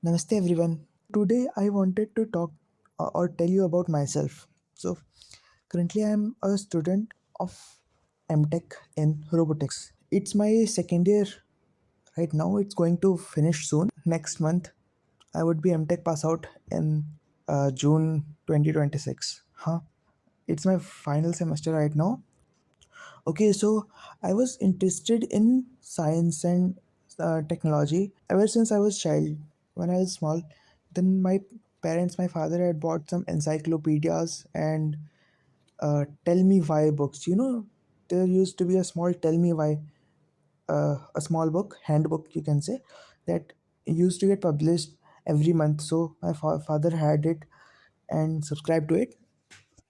Namaste everyone. Today I wanted to talk or tell you about myself. So currently I am a student of M.Tech in robotics. It's my second year right now. It's going to finish soon. Next month I would be M.Tech pass out in June 2026. Huh? It's my final semester right now. Okay, so I was interested in science and technology ever since I was child. When I was small, then my parents, my father had bought some encyclopedias and tell me why books. There used to be a small tell me why, a small book, handbook you can say, that used to get published every month. So my father had it and subscribed to it,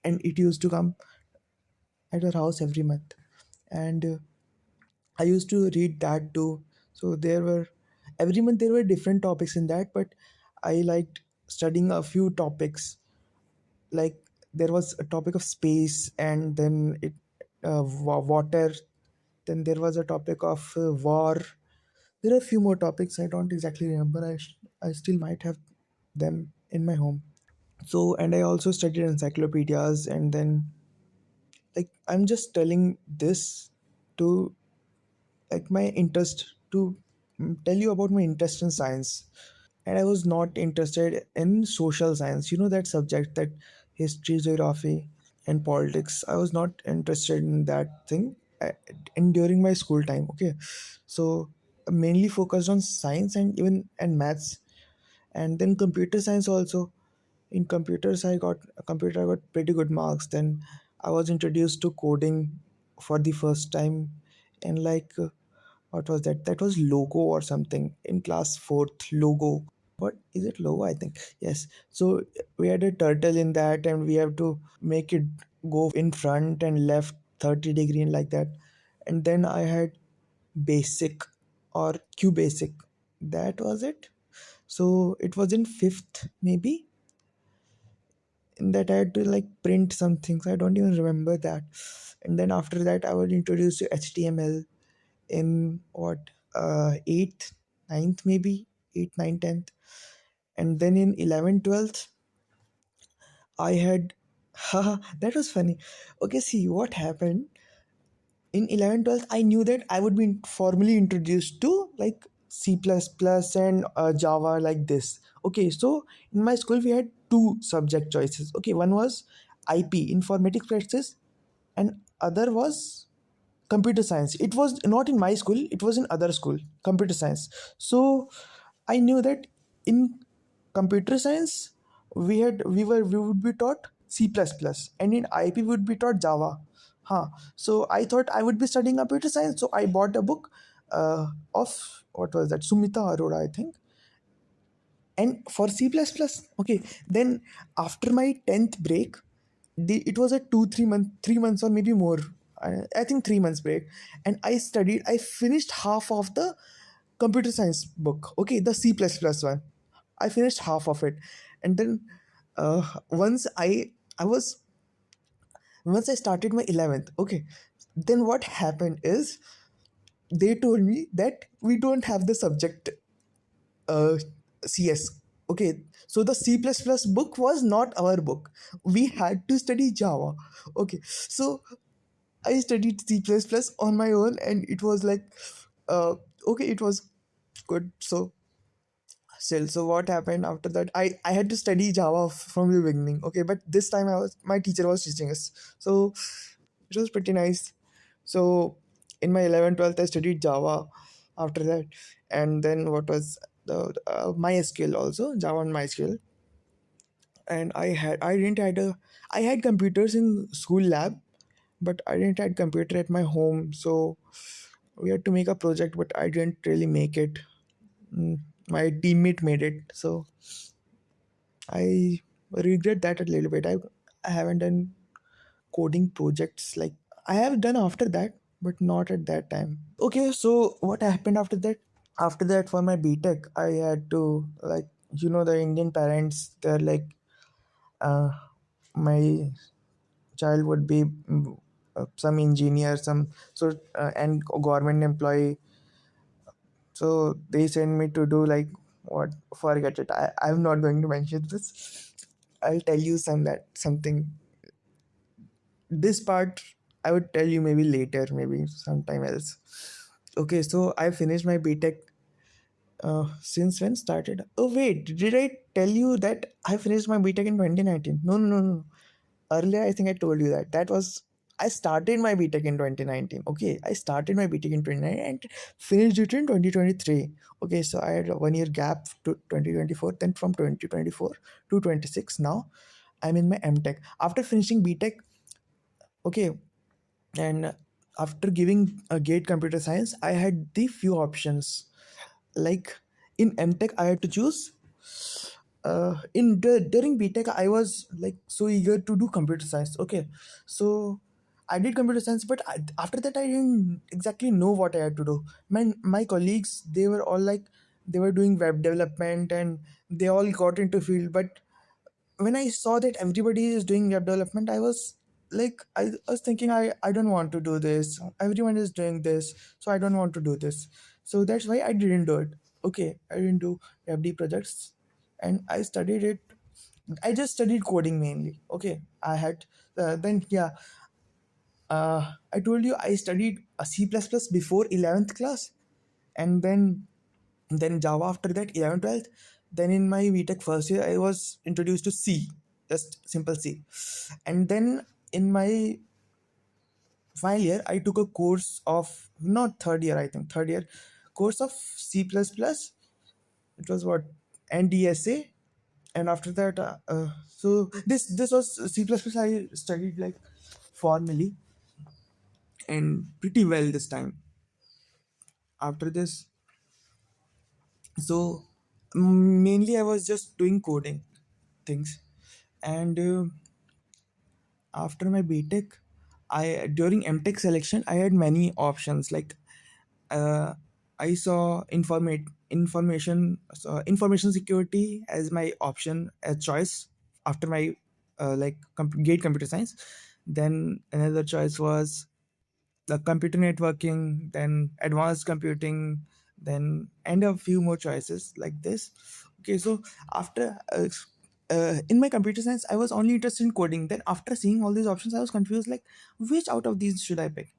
and it used to come at our house every month. And I used to read that too. So there were every month there were different topics in that, but I liked studying a few topics. Like there was a topic of space, and then water. Then there was a topic of war. There are a few more topics I don't exactly remember. I still might have them in my home. So and I also studied encyclopedias, and then like I'm just telling this to like my interest to tell you about my interest in science. And I was not interested in social science, that subject, that history, geography and politics. I was not interested in that thing in during my school time. Okay, so mainly focused on science and even and maths, and then computer science also. In computers I got pretty good marks. Then I was introduced to coding for the first time. And what was that? That was logo or something in class 4th. Logo, what is it? Logo, I think. Yes. So we had a turtle in that, and we have to make it go in front and left 30-degree and like that. And then I had basic or q basic. That was it. So it was in 5th maybe. In that I had to like print some things. I don't even remember that. And then after that I was introduced to html in what, 8th, ninth maybe, 8th, 9th, 10th. And then in 11th, 12th I had haha, that was funny. Okay, see what happened. In 11th, 12th I knew that I would be formally introduced to like C++ and Java, like this. Okay, so in my school we had two subject choices. Okay, one was IP, informatics practices, and other was computer science. It was not in my school, it was in other school, computer science. So I knew that in computer science we would be taught C++, and in IP we would be taught Java. So I thought I would be studying computer science, so I bought a book of, what was that, Sumita Arora, I think. And for C++, okay, then after my 10th break, it was a 3 months or maybe more. I think 3 months break, and I finished half of the computer science book. Okay, the C++ one. I finished half of it. And then once I was once I started my 11th. Okay, then what happened is they told me that we don't have the subject uh, CS. Okay, so the C++ book was not our book. We had to study Java. Okay, so I studied C++ on my own, and it was like, uh, okay, it was good. So still, so what happened after that? I had to study Java from the beginning. Okay, but this time my teacher was teaching us, so it was pretty nice. So in my 11th, 12th, I studied Java after that. And then what was the MySQL, also Java and MySQL. And I had computers in school lab, but I didn't had computer at my home. So we had to make a project, but I didn't really make it. My teammate made it, so I regret that a little bit. I haven't done coding projects. Like I have done after that, but not at that time. Okay, so what happened after that? After that, for my B.Tech, I had to, like, the Indian parents, they're like, uh, my child would be some engineer, some so and government employee. So they sent me to do like what, forget it. I'm not going to mention this. I'll tell you something. This part I would tell you maybe later, maybe sometime else. Okay, so I finished my B.Tech. Since when started? Oh wait, did I tell you that I finished my B.Tech in 2019? No, no, no, no. Earlier, I think I told you that. That was I started my B.Tech in 2019. Okay, I started my B.Tech in 2019 and finished it in 2023. Okay, so I had a 1 year gap to 2024. Then from 2024 to 26, now I'm in my M.Tech. After finishing B.Tech, okay, and after giving a gate computer science, I had the few options. Like in M.Tech, I had to choose. During B.Tech, I was like so eager to do computer science. Okay, so I did computer science, but after that, I didn't exactly know what I had to do. My colleagues, they were all like they were doing web development and they all got into field, but when I saw that everybody is doing web development, I was like, I was thinking, I don't want to do this. Everyone is doing this, so I don't want to do this. So that's why I didn't do it. Okay, I didn't do FD projects, and I studied it. I just studied coding mainly. Okay, I had then yeah. I told you I studied a C++ before 11th class, and then Java after that, 11th, 12th. Then in my VTech first year, I was introduced to C, just simple C. And then in my final year, I took a course of, not third year, I think, third year, course of C++. It was what? NDSA. And after that, so this was C++. I studied like formally and pretty well this time. After this, so mainly I was just doing coding things. And after my B.Tech, I during M.Tech selection I had many options. Like uh, I saw information security as my option as choice after my gate computer science. Then another choice was the computer networking, then advanced computing, then and a few more choices like this. Okay, so after in my computer science, I was only interested in coding. Then after seeing all these options, I was confused, like which out of these should I pick?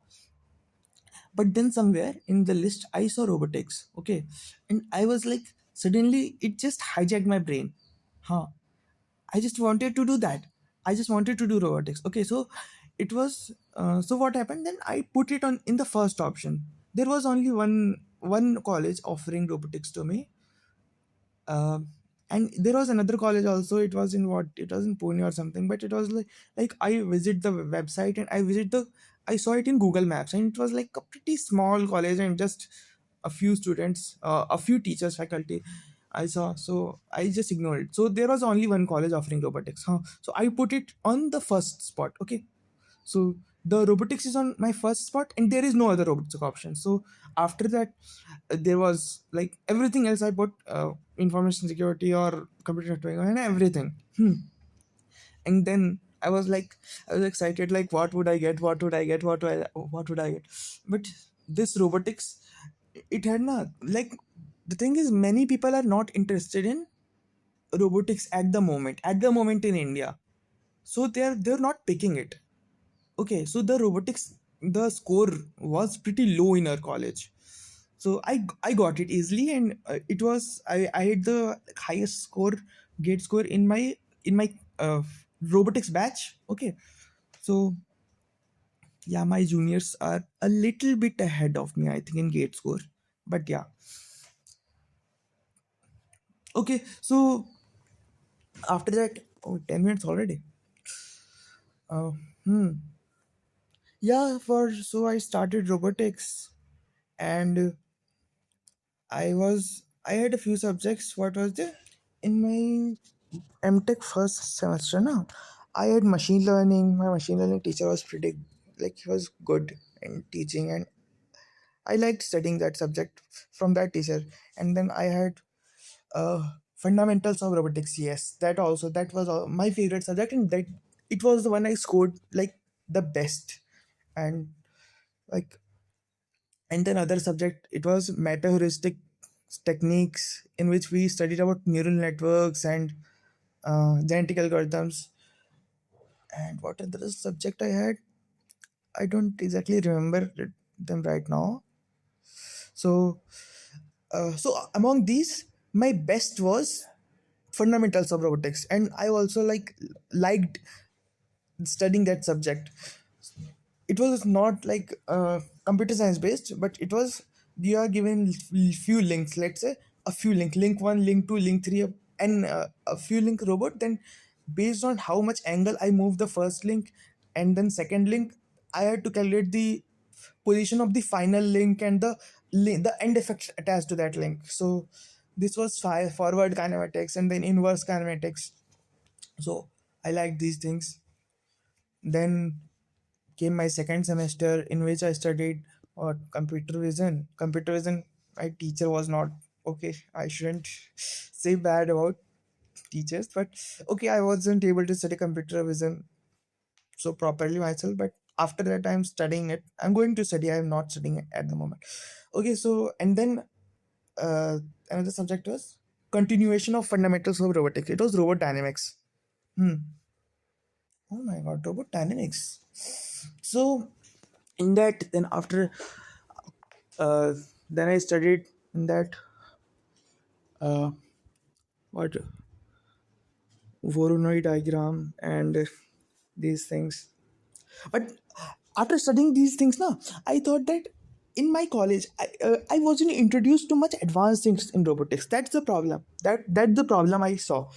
But then somewhere in the list, I saw robotics. Okay, and I was like, suddenly it just hijacked my brain. Huh? I just wanted to do that. I just wanted to do robotics. Okay, so it was so what happened then? I put it on in the first option. There was only one college offering robotics to me, um, and there was another college also. It was in what? It was in Pune or something. But it was like I visit the website and I saw it in Google Maps, and it was like a pretty small college and just a few students, a few teachers, faculty. I saw, so I just ignored it. So there was only one college offering robotics. Huh? So I put it on the first spot. Okay, so the robotics is on my first spot, and there is no other robotics option. So after that, there was like everything else. I put information security or computer networking and everything. And then I was excited, like what would I get? What would I get? What would I get? But this robotics, it had not like the thing is many people are not interested in robotics at the moment. At the moment in India, so they're not picking it. Okay, so the robotics, the score was pretty low in our college. So I got it easily, and it was I had the highest score, gate score in my uh, robotics batch. Okay, so yeah, my juniors are a little bit ahead of me, I think, in gate score. But yeah, okay. So after that, oh, 10 minutes already. Uh, hmm. Yeah, for so I started robotics, and I had a few subjects. What was there? In my M.Tech first semester now, I had machine learning. My machine learning teacher was pretty, like, he was good in teaching, and I liked studying that subject from that teacher. And then I had fundamentals of robotics. Yes, that was my favorite subject, and that it was the one I scored like the best. And like, and then other subject, it was meta heuristic. techniques in which we studied about neural networks and genetic algorithms. And what other subject I had? I don't exactly remember them right now. So, so among these, my best was fundamentals of robotics, and I also liked studying that subject. It was not like computer science based, but it was, you are given few links, let's say a few link 1, link 2, link 3, and a few link robot. Then based on how much angle I move the first link and then second link, I had to calculate the position of the final link and the end effects attached to that link. So this was forward kinematics and then inverse kinematics. So I liked these things. Then came my second semester, in which I studied computer vision. Computer vision, my teacher was not okay. I shouldn't say bad about teachers, but okay, I wasn't able to study computer vision so properly myself. But after that, I'm studying it. I'm going to study. I'm not studying it at the moment. Okay, so and then uh, another subject was continuation of fundamentals of robotics. It was robot dynamics. Oh my god, robot dynamics. So in that, then after uh, then I studied in that uh, what Voronoi diagram and these things. But after studying these things, now I thought that in my college I wasn't introduced to much advanced things in robotics. That's the problem. That's the problem I saw.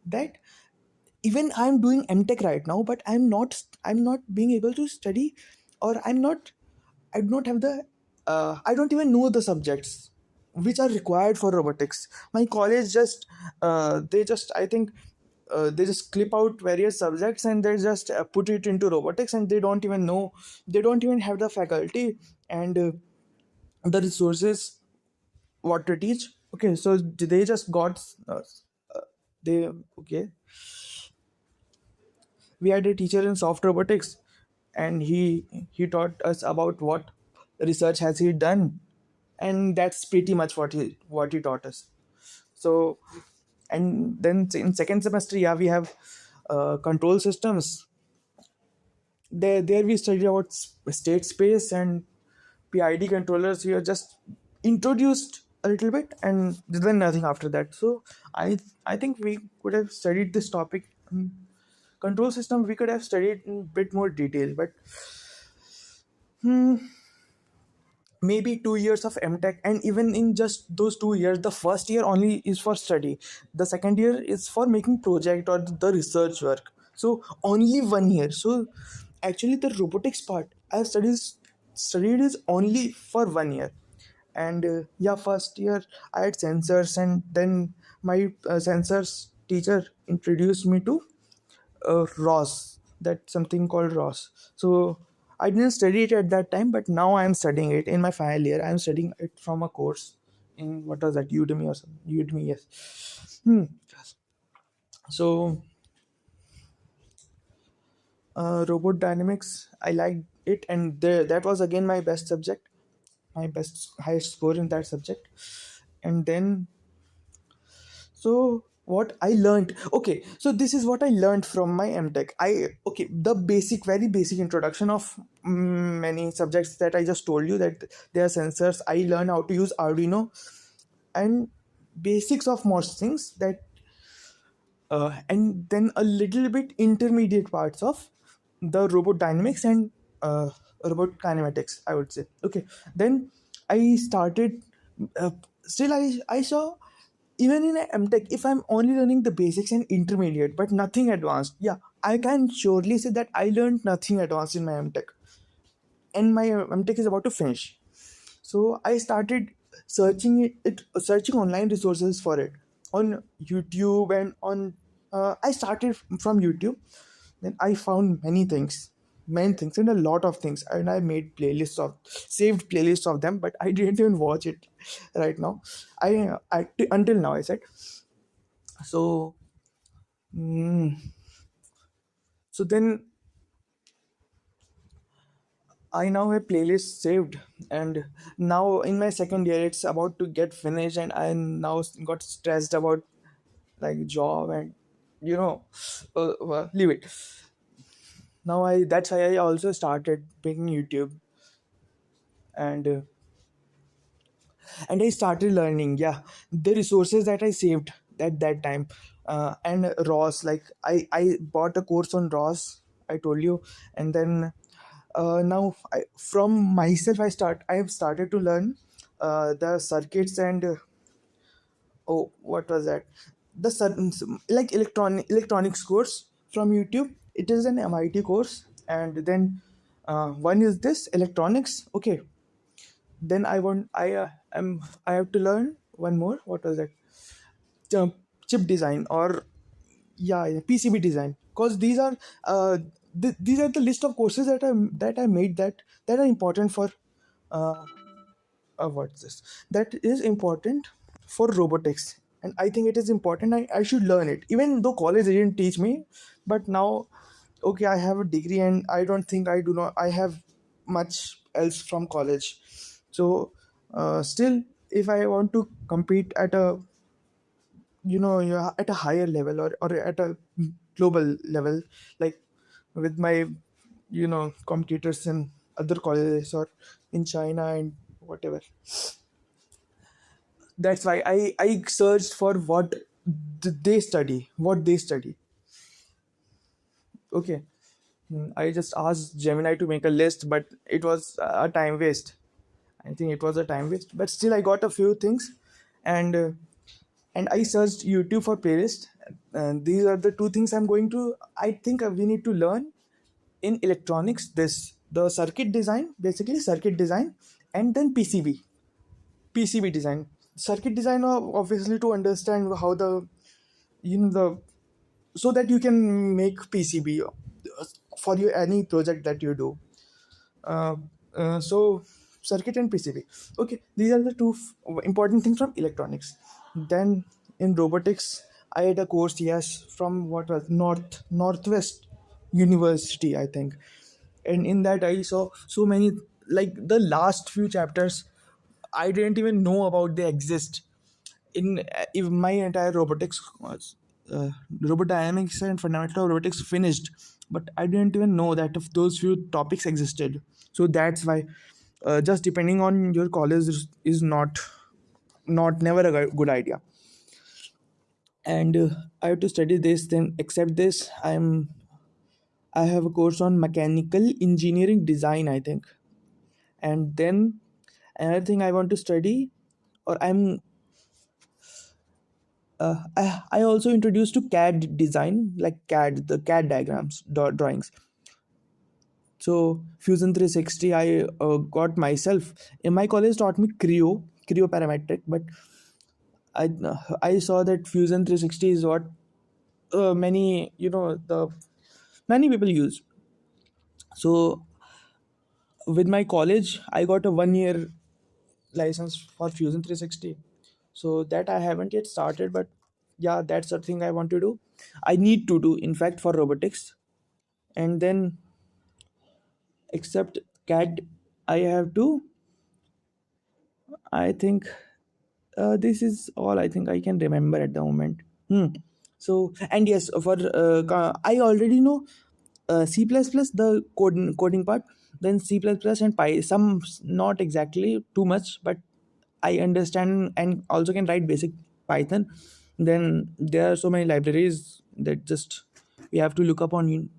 That even I'm doing M.Tech right now, but I'm not being able to study, or I do not have the I don't even know the subjects which are required for robotics. My college just they just I think they just clip out various subjects and they just put it into robotics, and they don't even know, they don't even have the faculty and the resources what to teach. Okay, so they just got they okay, we had a teacher in soft robotics, and he taught us about what research has he done, and that's pretty much what he taught us. So and then in second semester, yeah, we have control systems. There we studied about state space and PID controllers. We are just introduced a little bit, and then nothing after that. So I think we could have studied this topic, control system. We could have studied in bit more detail, but maybe 2 years of M.Tech, and even in just those 2 years, the first year only is for study, the second year is for making project or the research work. So only 1 year. So actually, the robotics part I've studied is only for 1 year. And yeah, first year I had sensors, and then my sensors teacher introduced me to Ross, that something called Ross. So I didn't study it at that time, but now I am studying it in my final year. I am studying it from a course in, what was that, Udemy or something? Udemy, yes. So robot dynamics, I liked it, and that was again my best subject, my best highest score in that subject. And then, so what I learned, okay, so this is what I learned from my M.Tech. Okay, the basic, very basic introduction of many subjects that I just told you, that they are sensors. I learned how to use Arduino and basics of most things, that and then a little bit intermediate parts of the robot dynamics and robot kinematics, I would say. Okay, then I started uh, still I saw, even in a M.Tech, if I'm only learning the basics and intermediate but nothing advanced, yeah, I can surely say that I learned nothing advanced in my M.Tech, and my M.Tech is about to finish. So I started searching online resources for it on YouTube, and on I started from YouTube. Then I found many things, and a lot of things, and I made saved playlists of them, but I didn't even watch it right now. Until now, I said. So so then I now have playlists saved, and now in my second year, it's about to get finished, and I now got stressed about like job and you know, leave it. Now I that's why I also started making YouTube, and I started learning. Yeah, the resources that I saved at that time, and Ross. Like I bought a course on Ross. I told you, and then now from myself I have started to learn the circuits and oh, what was that? The like electronics course from YouTube. It is an MIT course, and then one is this electronics. Okay, then I have to learn one more. What was that? uh, Chip design, or yeah, PCB design, because these are these are the list of courses that I made that are important for uh, what's this that is important for robotics, and I think it is important. I should learn it, even though college didn't teach me. But now, okay, I have a degree, and I don't think I have much else from college. So still, if I want to compete at a you're at a higher level, or at a global level, like with my competitors in other colleges or in China and whatever. That's why I searched for what they study. Okay. I just asked Gemini to make a list, but it was a time waste. I think it was a time waste, but still I got a few things, and I searched YouTube for playlist. And these are the two things I'm going to. I think we need to learn in electronics. This the circuit design, basically circuit design, and then PCB design. Circuit design, obviously, to understand how the the so that you can make PCB for your any project that you do. uh, so circuit and PCB. Okay, these are the two important things from electronics. Then in robotics, I had a course, yes, from what was Northwest University, I think. And in that I saw so many, like the last few chapters I didn't even know about they exist. In if my entire robotics was robot dynamics and fundamental robotics finished, but I didn't even know that if those few topics existed. So that's why just depending on your college is not never a good idea. And I have to study this, then accept this. I have a course on mechanical engineering design, I think. And then another thing I want to study, or I also introduced to CAD design, like the CAD diagrams, drawings. So Fusion 360, I got myself. In my college taught me Creo parametric, but I saw that Fusion 360 is what many the many people use. So with my college, I got a 1 year license for Fusion 360. So that I haven't yet started, but yeah, that's the thing I want to do. I need to do, in fact, for robotics. And then, except CAD, I have to, I think this is all I think I can remember at the moment. So, and yes, for I already know C++, the coding part, then C++ and Py. Some not exactly too much, but I understand and also can write basic Python. Then there are so many libraries that just we have to look up on.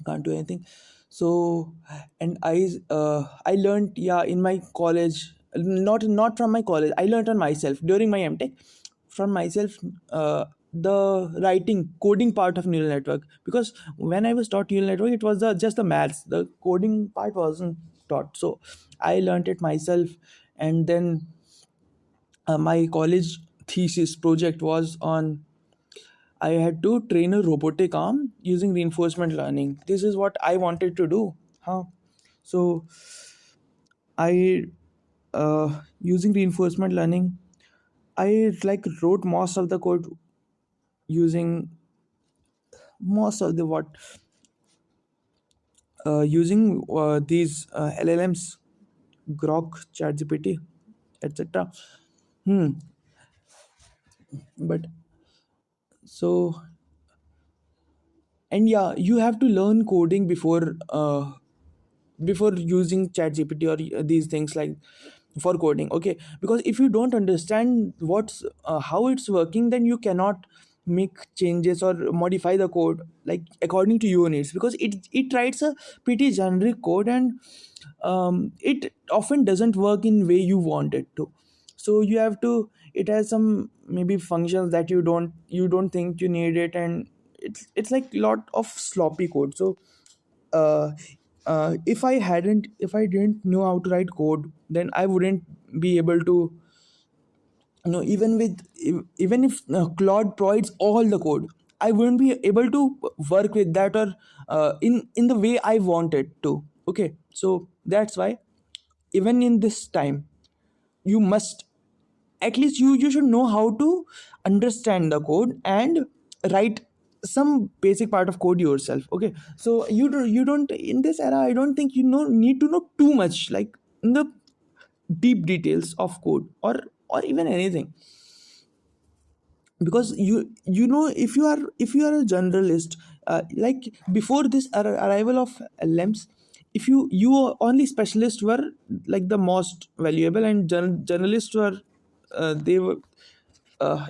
Can't do anything. So, and I learned, yeah, in my college, not from my college, I learned on myself during my M.Tech, from myself, the writing coding part of neural network. Because when I was taught neural network, it was just the maths, the coding part wasn't taught. So I learned it myself. And then my college thesis project was on, I had to train a robotic arm using reinforcement learning. This is what I wanted to do. Huh? So I, using reinforcement learning, I like wrote most of the code using most of the what using these LLMs, Grok, ChatGPT, etc. Hmm. But so, and yeah, you have to learn coding before using ChatGPT or these things like for coding. Okay, because if you don't understand what's how it's working, then you cannot make changes or modify the code like according to your needs, because it writes a pretty generic code, and it often doesn't work in way you want it to. So you have to, it has some maybe functions that you don't think you need it, and it's like lot of sloppy code. So uh, if I didn't know how to write code, then I wouldn't be able to, even with, even if Claude provides all the code, I wouldn't be able to work with that, or in the way I want it to. Okay, so that's why even in this time, you must, at least you should know how to understand the code and write some basic part of code yourself. Okay, so you don't in this era, I don't think need to know too much, like in the deep details of code, or even anything. Because if you are a generalist, like before this arrival of LMs, if you only specialists were like the most valuable, and journalists were, they were,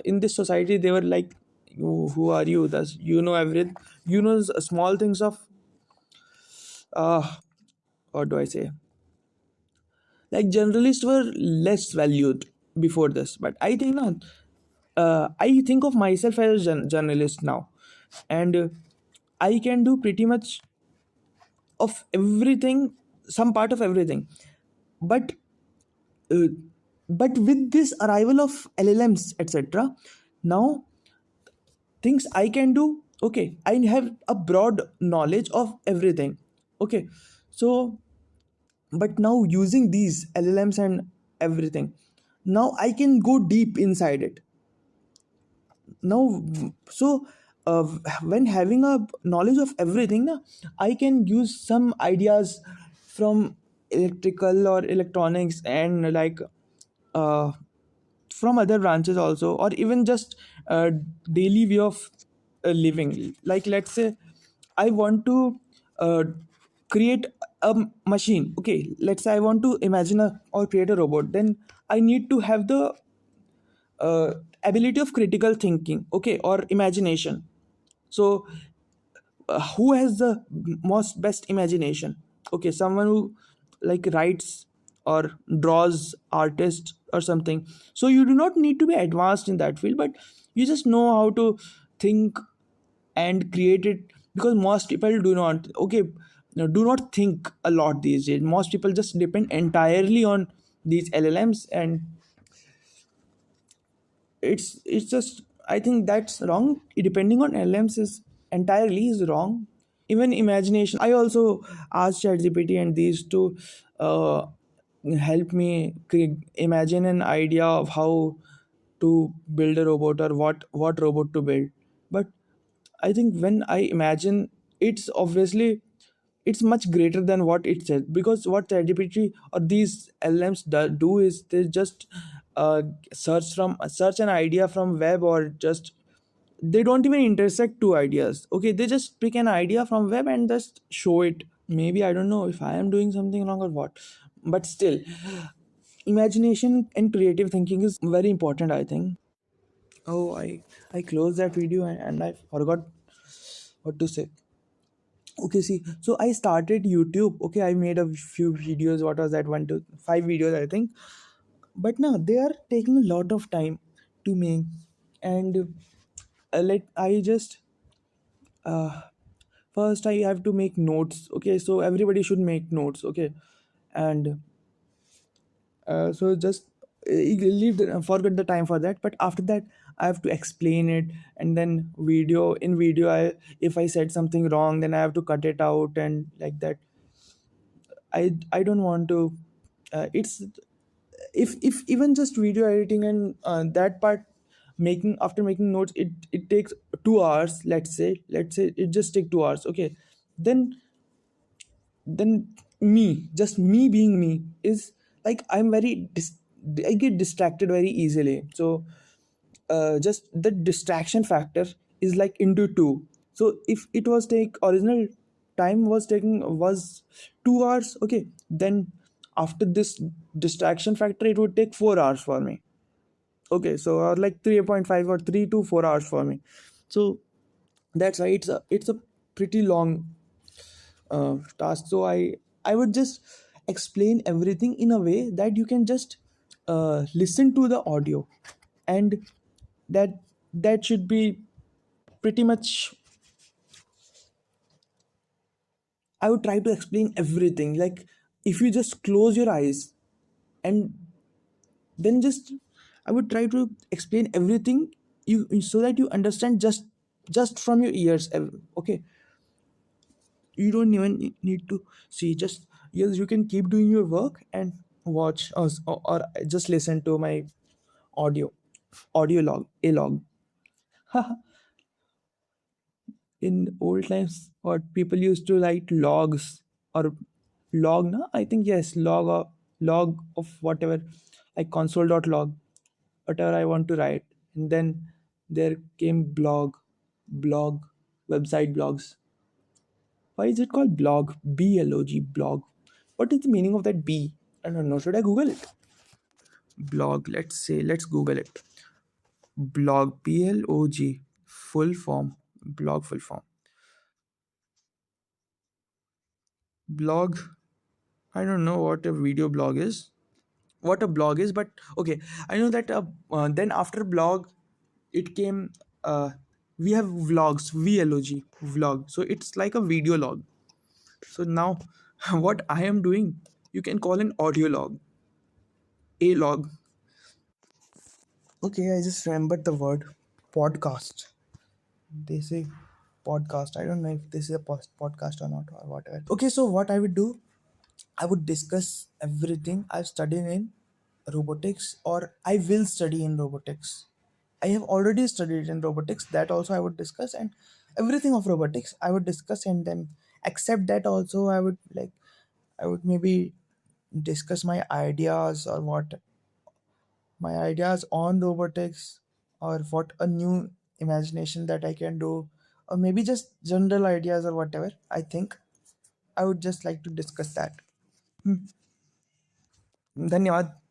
in this society they were like, who are you, thus you know everything, small things of, what do I say, like generalists were less valued before this. But I think not, I think of myself as a journalist now, and I can do pretty much of everything, some part of everything. But uh, but with this arrival of LLMs, etc., now things I can do, okay, I have a broad knowledge of everything. Okay, so but now using these LLMs and everything, now I can go deep inside it. Now, so when having a knowledge of everything na, I can use some ideas from electrical or electronics, and like uh, from other branches also, or even just daily way of living. Like let's say I want to uh, create a machine. Okay, let's say I want to imagine or create a robot, then I need to have the uh, ability of critical thinking, okay, or imagination. So who has the most best imagination? Okay, someone who like writes or draws, artist or something. So you do not need to be advanced in that field, but you just know how to think and create it, because most people do not, okay, do not think a lot these days. Most people just depend entirely on these LLMs, and it's just, I think that's wrong. Depending on LMs is entirely is wrong. Even imagination, I also asked ChatGPT and these to uh, help me imagine an idea of how to build a robot, or what robot to build. But I think when I imagine, it's obviously, it's much greater than what it says, because what ChatGPT or these LMs do is they just uh, search an idea from web, or just they don't even intersect two ideas. Okay, they just pick an idea from web and just show it. Maybe I don't know if I am doing something wrong or what, but still, imagination and creative thinking is very important, I think. Oh, I closed that video, and I forgot what to say. Okay, see, so I started YouTube. Okay, I made a few videos. What was that? One to five videos, I think. But now they are taking a lot of time to make, and let I just first I have to make notes. Okay, so everybody should make notes. Okay, and so just forget the time for that. But after that, I have to explain it, and then video, I, if I said something wrong, then I have to cut it out, and like that. I don't want to, it's, if even just video editing and that part, making, after making notes, it takes 2 hours. Let's say it just take 2 hours. Okay, then then me, just me being me, is like I get distracted very easily. So just the distraction factor is like into two. So if it was take original time was taking was 2 hours, okay, then after this distraction factor it would take 4 hours for me. Okay, so or like 3.5 or 3 to 4 hours for me. So that's why it's a pretty long task. So I would just explain everything in a way that you can just listen to the audio, and that that should be pretty much. I would try to explain everything, like if you just close your eyes and then just I would try to explain everything, so that you understand just from your ears. Okay, you don't even need to see, just yes, you can keep doing your work and watch us, or just listen to my audio log, a log. In old times what people used to write logs, or log, no, I think yes, log of whatever, like console.log, whatever I want to write. And then there came blog, website blogs. Why is it called blog? B-L-O-G, blog. What is the meaning of that B? I don't know. Should I Google it? Blog. Let's Google it. Blog. B-L-O-G. Full form. Blog full form. Blog. I don't know what a video blog is. What a blog is, but okay. I know that then after blog, it came. We have vlogs. VLOG. Vlog. So it's like a video log. So now, what I am doing, you can call an audio log, a log. Okay, I just remembered the word podcast. They say podcast. I don't know if this is a podcast or not, or whatever. Okay, so what I would do, I would discuss everything I've studied in robotics, or I will study in robotics. I have already studied in robotics. That also I would discuss, and everything of robotics I would discuss, and then except that also I would maybe discuss my ideas on robotics, or what a new imagination that I can do, or maybe just general ideas or whatever. I think I would just like to discuss that. धन्यवाद.